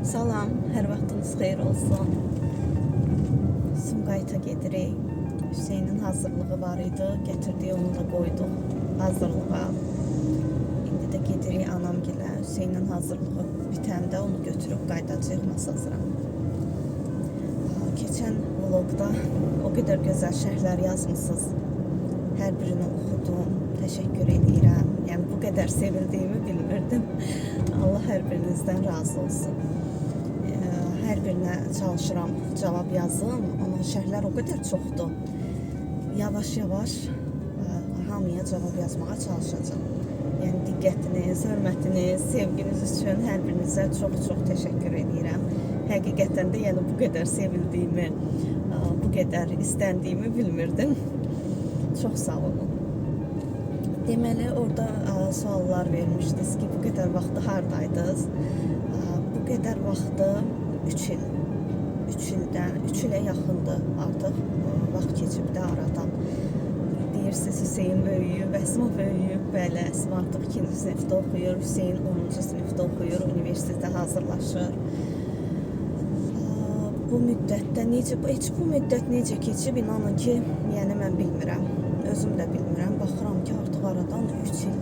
Salam, hər vaxtınız xeyir olsun. Sumqayıta gedirik. Hüseynin hazırlığı var idi. Getirdik, onu da qoyduq hazırlığa. İndi də gedirik anamgilə. Hüseynin hazırlığı bitəndə onu götürüb qayıdacağıq masasıra. Keçən vlogda o qədər gözəl şərhlər yazmışsınız. Hər birini oxudum. Təşəkkür edirəm. Yəni bu qədər sevildiyimi bilmirdim. Allah hər birinizdən razı olsun. Hər birinə çalışıram cavab yazım, amma şərhlər o qədər çoxdur. Yavaş-yavaş hamıya cavab yazmağa çalışacağım. Yəni diqqətiniz, hörmətiniz, sevginiz üçün hər birinizə çox-çox təşəkkür edirəm. Həqiqətən də yəni bu qədər sevildiyimi, bu qədər istəndiyimi bilmirdim. Çox sağ olun. Deməli, orada suallar vermişdiniz ki, bu qədər vaxtı hardaydınız? Bu qədər vaxtı 3 il. 3 ilə yaxındır artıq vaxt keçib də aradan. Deyirsiniz, Hüseyin böyüyüb, Əsma böyüyüb. Bəli, Əsma artıq 2-ci sinifdə oxuyur, Hüseyin 10-cu sinifdə oxuyur, universitetə hazırlaşır. Bu müddətdə heç bu müddət necə keçib, inanın ki, yəni mən bilmirəm. Özüm də bilmirəm. Baxıram ki, artıq aradan 3 il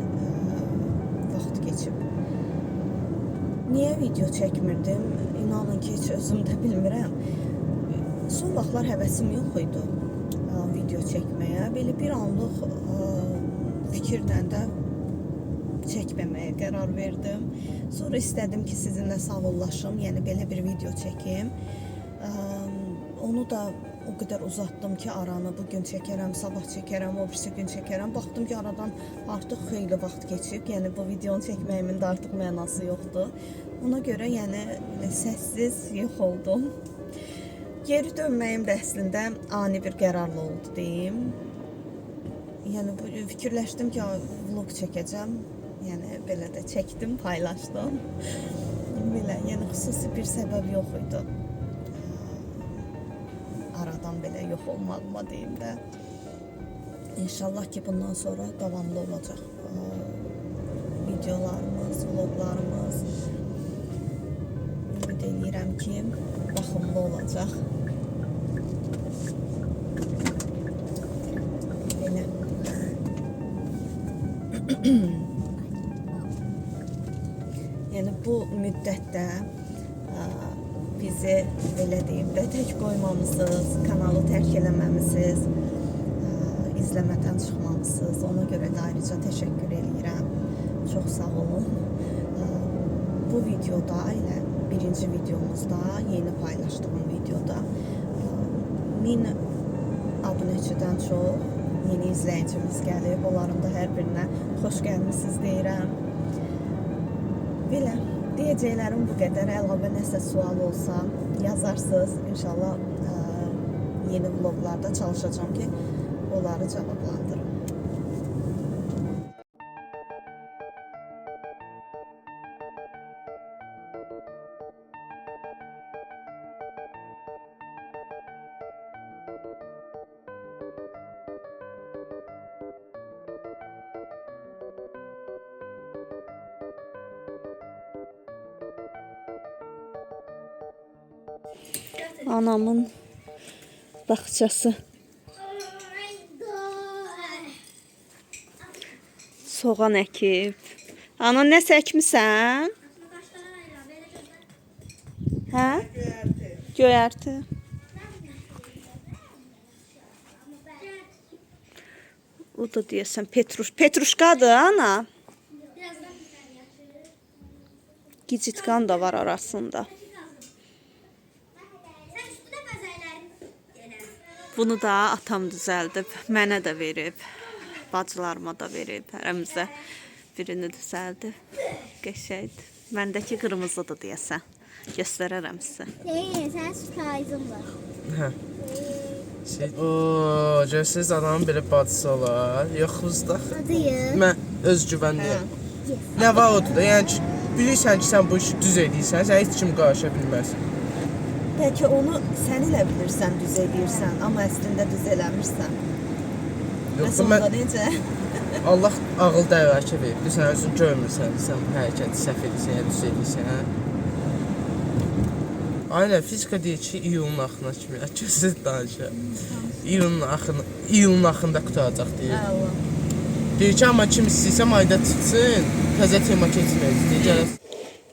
vaxt keçib. Niyə video çəkmirdim? İnanın ki, heç özüm də bilmirəm. Son vaxtlar həvəsim yox idi video çəkməyə. Belə bir anlıq fikirlə də çəkməməyə qərar verdim. Sonra istədim ki, sizinlə sağollaşım, yəni belə bir video çəkim. Onu da o qədər uzatdım ki, aranı bugün çəkərəm, sabah çəkərəm, o birisi gün çəkərəm. Baxdım ki, aradan artıq xeyli vaxt keçib. Yəni bu videonu çəkməyimin də artıq mənası yoxdur. Ona görə yəni səssiz yox oldum. Geri dönməyim də əslində ani bir qərarla oldu deyim. Yəni fikirləşdim ki, vlog çəkəcəm. Yəni belə də çəkdim, paylaşdım. Belə, yəni xüsusi bir səbəb yox idi. Aradan belə yox olmağıma deyim də. İnşallah ki, bundan sonra davamlı olacaq videolarımız, vloglarımız. Ümid edirəm ki, baxımlı olacaq. Belə. Yəni bu müddətdə bizi belə deyim də tək qoymamısınız, kanalı tərk eləməmisiniz, izləmədən çıxmamısınız. Ona görə də ayrıca təşəkkür edirəm. Çox sağ olun. Bu videoda elə birinci videomuzda, yeni paylaşdığım videoda 1000 abunəçidən çox yeni izləyicimiz gəlib. Onların da hər birinə xoş gəlmisiniz deyirəm. Belə. Deyəcəklərim bu qədər. Əlavə nəsə sual olsa yazarsınız. İnşallah yeni vloglarda çalışacağım ki, onları cavablandırım. Anamın bağçası. Soğan əkib. Ana, nə səkmisən? Hə? Göyərti. O da deyəsən Petruşkadır, ana. Gicitqan da var arasında. Bunu da atam düzəldib, mənə də verib, bacılarıma da verib, hərəmizə birini düzəldib. Qəşəkdir. Məndəki qırmızıdır deyəsən. Göstərərəm sizə. Sən sürprizin var. Hə. Ooo, görürsünüz adamın belə bacısı olar. Yoxuzda. Adıyım. Mən özgüvənliyəm. Nə var odur da, yəni ki, bilirsən ki, sən bu işi düz edirsən, sən heç kim qarışa bilməz. Bəlkə onu sən elə bilirsən, düz edirsən, amma əslində düz eləmirsən. Yoxsa mən necə? Allah ağıl dərrakə verib. Sən özün görmürsən, sən hərəkəti səhv edirsən, ya düz edirsən. Aynen, fizika deyir ki, iyulun axırına kimi. Gözü danışır. İyulun axırında qutaracaq deyir. Allah. Deyir ki, amma kim istəyirsə mayda çıxsın, təzə tema keçməyəcək. Deyir, gələk.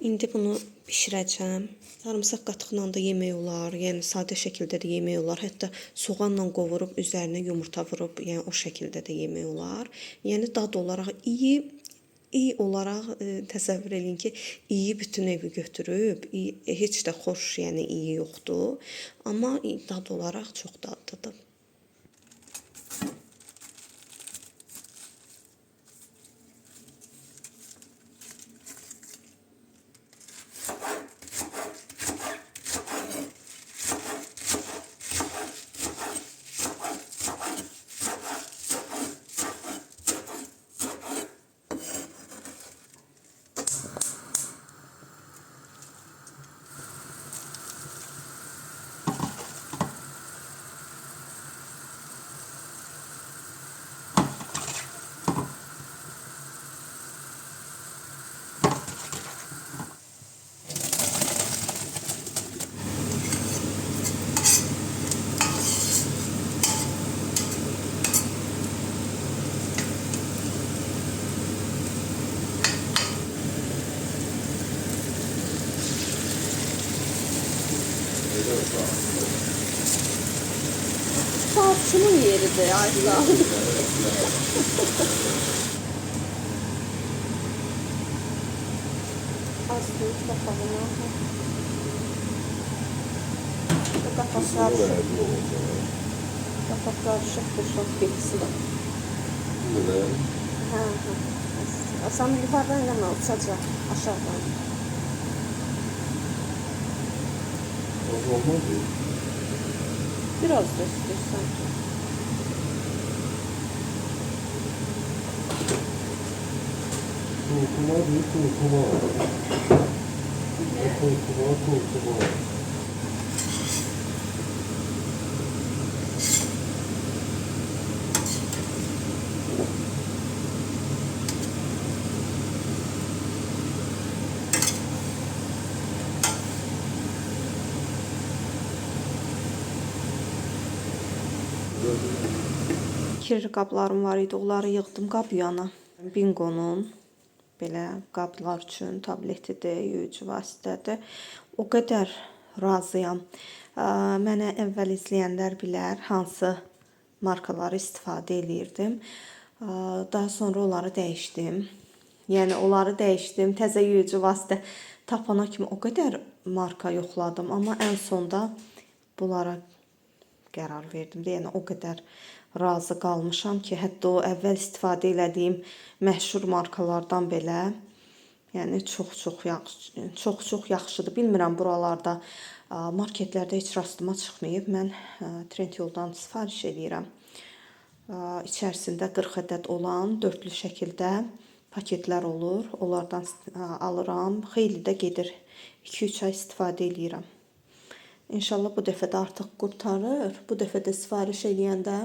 İndi bunu bişirəcəm. Sarımsaq qatıqla da yemək olar, yəni sadə şəkildə də yemək olar. Hətta soğanla qovurub üzərinə yumurta vurub, yəni o şəkildə də yemək olar. Yəni dad olaraq iyi olaraq təsəvvür eləyin ki, iyi bütün evi götürüb, heç də xoş, yəni iyi yoxdur, amma dad olaraq çox dadlıdır. Tarçının yeridir Ayla. Az tuz bakalım. Kapak karışıktır, çok geçsin. Sen yukarıdan yana uçacak, aşağıdan. Olmaz mı? Biraz da istiyorsan. Kurkuma. Kir qablarım var idi, onları yığdım qab yana. Bingonun belə qablar üçün tabletidir, yuyucu vasitədir. O qədər razıyam. Mənə əvvəl izləyənlər bilər hansı markaları istifadə eləyirdim. Daha sonra onları dəyişdim. Yəni onları dəyişdim. Təzə yuyucu vasitə tapana kimi o qədər marka yoxladım, amma ən sonda bunlara qərar verdim. Yəni o qədər razı qalmışam ki, hətta o əvvəl istifadə elədiyim məşhur markalardan belə, yəni çox yaxşıdır. Bilmirəm buralarda marketlərdə heç rastıma çıxmayıb. Mən Trendyoldan sifariş edirəm. İçərisində 40 ədəd olan dörtlü şəkildə paketlər olur. Onlardan alıram. Xeyli də gedir. 2-3 ay istifadə edirəm. İnşallah bu dəfə də artıq qurtarır. Bu dəfə də sifariş eləyəndə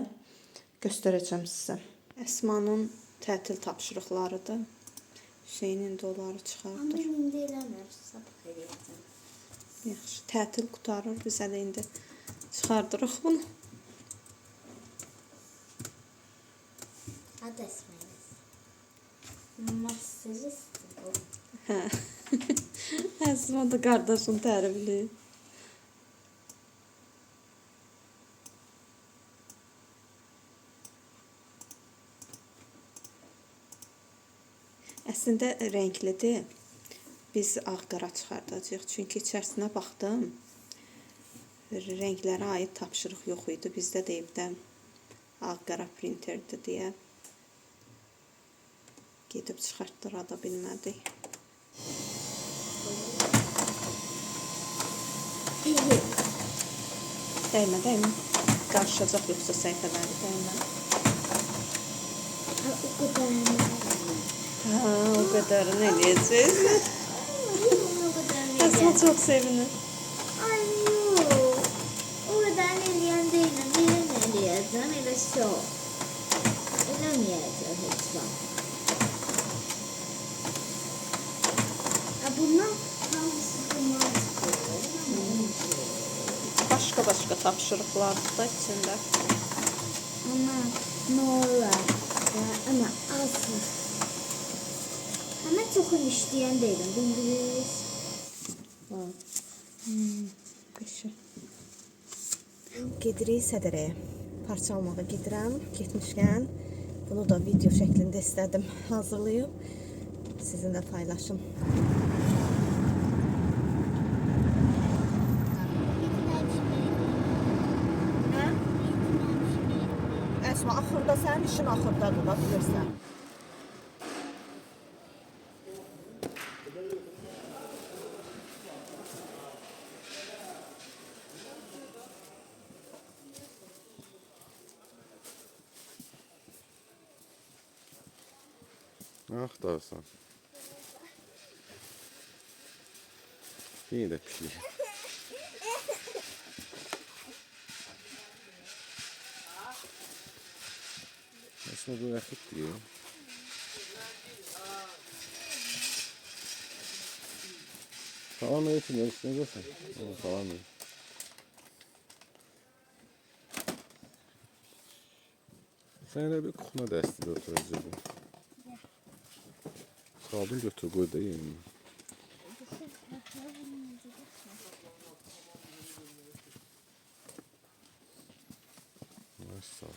göstərəcəm sizə. Əsmanın tətil tapşırıqlarıdır. Hüseyin indi onları çıxardır. Amma indi eləmir, sabah eləyəcəm. Yaxşı, tətil qurtarır. Biz hələ indi çıxardırıq bunu. Hadi Esma'yız. Masterist o. Hə. Əsma da qardaşın tərifləyir. Əslində rənglidir. Biz ağ-qara çıxardacağıq. Çünki içərisinə baxdım. Rənglərə aid tapşırıq yox idi. Bizdə də evdə ağ-qara printerdir deyə gedib çıxartdıra da bilmədik. Dəymə. Qarışacaq yoxsa səhifələri dəymə. O kadar O qadarını eləyəcək. o kadar Əsma çox sevinir. Ay yok. O kadar eləyən deyiləm. Eləm eləyəcəm. Elə şov. Eləməyəcəm heç vaxt. Bundan hamısı duman çıxıyor. başqa-başqa tapşırıqlardır da içində. Ama ne olar? Ama alsın. Ama çok işleyen değilim. Bildiniz. Qəşəng. Gedirik Sədərəyə. Parça almağa gedirəm. Getmişkən bunu da video şəklində istədim hazırlayıb sizinlə paylaşım. Əsma, axırda sənin işin axırdadır, bax bilirsən. Ne aktarsan? İyi de pişiyor. Aslında bu yakıt diyor. Tamam mı için yarışına gelsin? Tamam mı? Sen de bir kuna destede oturacaksın. Sabun götür koy da yiyin. Maşallah.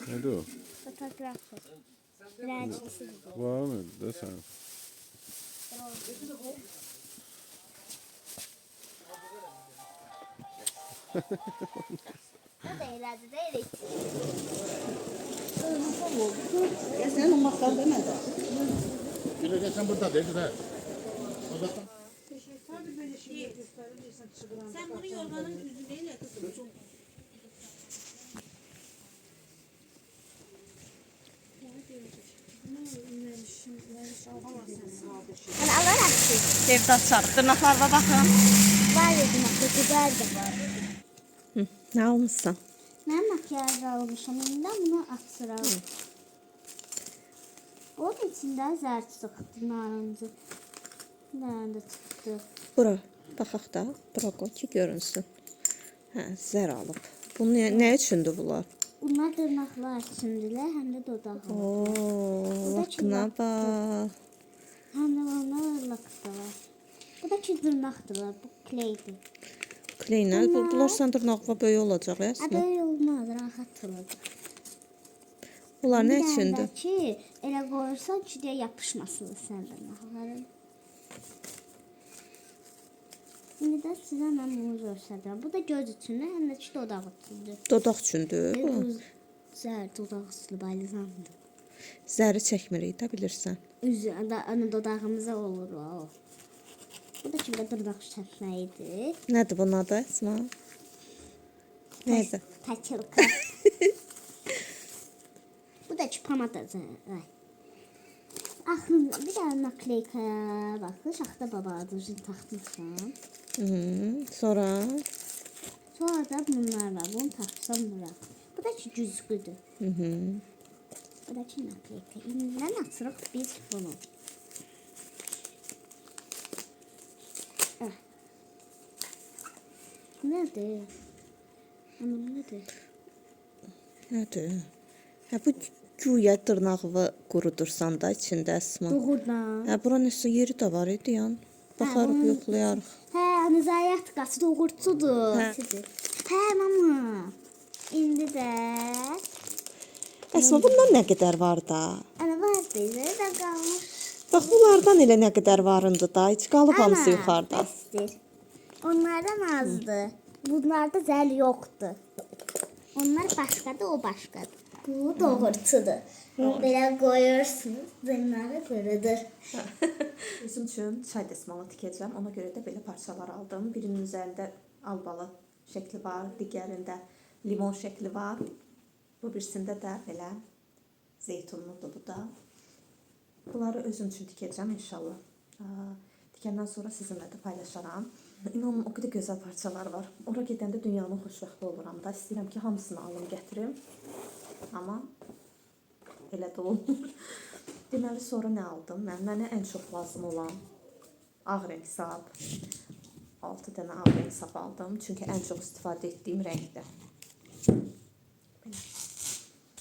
Ne diyor? Fotoğrafı. Rencisi. Var mı? De sen. O da ileride değil. Ya sen olmaktan demedi. Güle sen burada değil de. Sen bunu yorganın yüzüneyle kızım. Çok Hani alarak şey. Evdə açarıq. Dırnaqlarına baxın. Var dedim ki güzel de var. Nə almışsan? Ben makyaj almışım. Şimdi bunu açıralım. Onun içinde zər çıktı, narıncı. Nerede çıktı? Bura, baxaq da. Bura qoy ki, görünsün. Hə, zər alıb. Bu nə üçündür bunlar? Bunlar dırnaqlar içindiler, hem de dodağı. Oo, lakına bax. Hem de onlar lakıda var. Bu da ki dırnaqdırlar, bu kleydir. Kleynə, bunlar sən dırnaqla böyük olacaq, Ha əsmə. böyle olmaz, rahat olacak. Bunlar nə Bir dənə üçündür? də ki, elə qoyursan ki, deyə yapışmasın sən dırnaqların. İndi də sizə mən bunu göstərəcəm. Bu da göz üçün, həm də ki, dodaq üçündür. Dodaq üçündür. Bu Bu. zər dodaq üstü balizandır. Zəri çəkmirik də bilirsən. Üzü da dodağımıza olur o. Bu da ki, bir dırnaq çəkməyidir. Nədir bunun adı, Əsma? Nədir? Takılka. Bu da ki, pomadadır. Axın, bir dənə nakleykaya baxın. Şaxta baba adını taxmışam. Sonra Sonra da bunlar var. Bunu taxsam bura. Bu da ki, güzgüdür. Bu da ki, nakleyka. İndən açırıq biz bunu. Nədir? Ama nədir? nədir? Hə, bu güya dırnağı qurudursan da içində, Əsma. Doğrudan. Hə, buranın üstü yeri də var idi, yan. Baxarıq, onun- yoxlayarıq. Hə, nəzarət qası doğurtudur. Hə. Hə, mama. İndi də Əsma, bundan nə qədər var da? ana var bizə də qalmış. Bax, bunlardan elə nə qədər varındı da, heç qalıb hamısı yuxarıda. Bəsdir. Onlardan azdır. Bunlarda zəl yoxdur. Onlar başqadır, o başqadır. Bu doğurtudur. Belə qoyursunuz, zənləri qırıdır. Özüm üçün çay dəsmalı tikəcəm. Ona görə də belə parçalar aldım. Birinin üzərində albalı şəkli var, digərində limon şəkli var. Bu birisində də belə zeytunludur bu da. Bunları özüm üçün tikəcəm inşallah. Tikəndən sonra sizinlə də paylaşaram. İnanın o qədər gözəl parçalar var. Ora gedəndə dünyanın xoşbəxti oluram da. İstəyirəm ki, hamısını alım, gətirim. amma elə də olmur. Deməli, sonra nə aldım? Mənə ən çox lazım olan ağ rəng sap. 6 dənə ağ rəng sap aldım. Çünki ən çox istifadə etdiyim rəngdir. Belə.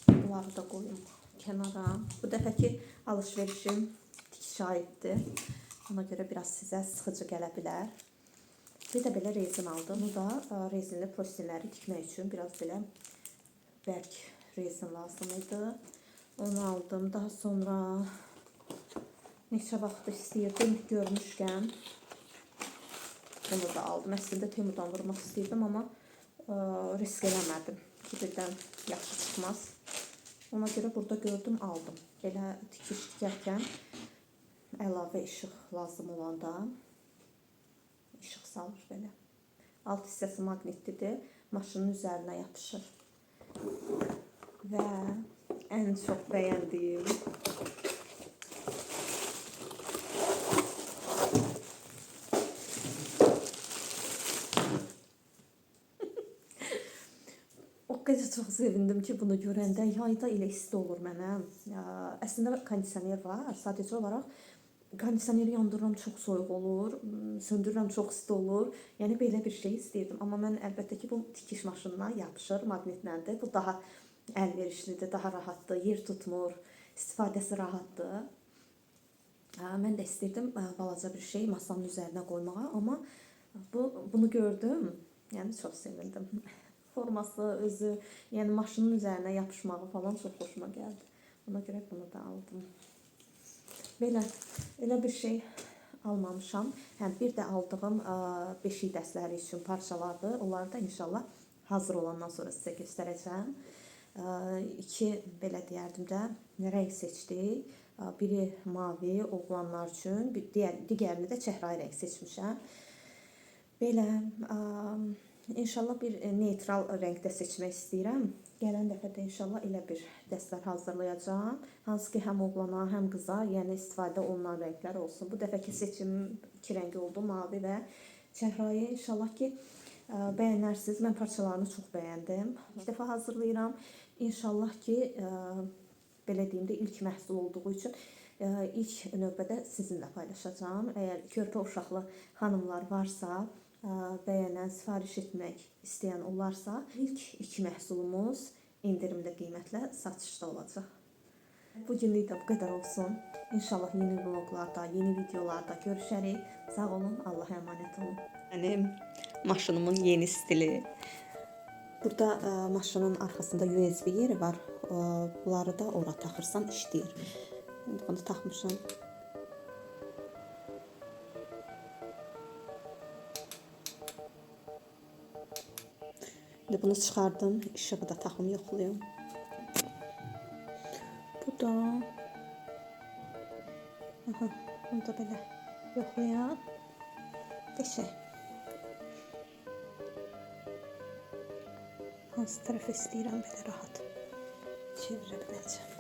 Bunları da qoyum kənara. Bu dəfəki alış-verişim tikiş aiddir. Ona görə biraz sizə sıxıcı gələ bilər. Bir də belə rezin aldım. Bu da rezinli prostinləri tikmək üçün biraz belə bərk rezin lazım idi. Onu aldım. Daha sonra neçə vaxt istəyirdim görmüşkən bunu da aldım. Əslində Temudan vurmaq istəyirdim, amma risk eləmədim ki, birdən yaxşı çıxmaz. Ona görə burada gördüm, aldım. Belə tikiş tikərkən əlavə işıq lazım olanda işıq salır belə. Alt hissəsi maqnitlidir, maşının üzərinə yapışır. Və ən çox bəyəndiyim o qədər çox sevindim ki, bunu görəndə. Yayda elə isti olur mənə. Əslində kondisioner var, sadəcə olaraq kondisioneri yandırıram, çox soyuq olur, söndürürəm, çox isti olur. Yəni belə bir şey istəyirdim. Amma mən əlbəttə ki, bu tikiş maşınına yapışır, maqnitləndir. Bu daha əlverişlidir, daha rahatdır, yer tutmur, istifadəsi rahatdır. Mən də istəyirdim balaca bir şey masanın üzərinə qoymağa, amma bunu gördüm, yəni çox sevindim. Forması, özü, yəni maşının üzərinə yapışmağı falan çox xoşuma gəldi. Ona görə bunu da aldım. Belə, elə bir şey almamışam. Həm bir də aldığım beşik dəstləri üçün parçalardır. Onları da inşallah hazır olandan sonra sizə göstərəcəm. 2 belə deyərdim də rəng seçdik. Biri mavi oğlanlar üçün, digərini də çəhrayı rəng seçmişəm. Belə, inşallah bir neytral rəngdə seçmək istəyirəm. Gələn dəfə də inşallah elə bir dəstlər hazırlayacağam. Hansı ki, həm oğlana, həm qıza, yəni istifadə olunan rənglər olsun. Bu dəfəki seçimim 2 rəng oldu, mavi və çəhrayı. İnşallah ki, bəyənərsiniz. Mən parçalarını çox bəyəndim. İlk dəfə hazırlayıram. İnşallah ki, belə deyim də, ilk məhsul olduğu üçün ilk növbədə sizinlə paylaşacağam. Əgər körpə uşaqlı xanımlar varsa, bəyənən, sifariş etmək istəyən olarsa, ilk 2 məhsulumuz endirimli qiymətlə satışda olacaq. Bugünlük də bu qədər olsun. İnşallah yeni vloglarda, yeni videolarda görüşərik. Sağ olun, Allah'a əmanət olun. Mənim maşınımın yeni stili. Burada maşının arxasında USB yeri var. Bunları da ora taxırsan işləyir. İndi bunu taxmışam. Bunu çıxardım, işığı da taxım yoxlayım. Bu da bunu da belə yoxlayam. Qəşəng. Hansı tərəfə istəyirəm belə rahat çevirə biləcəm.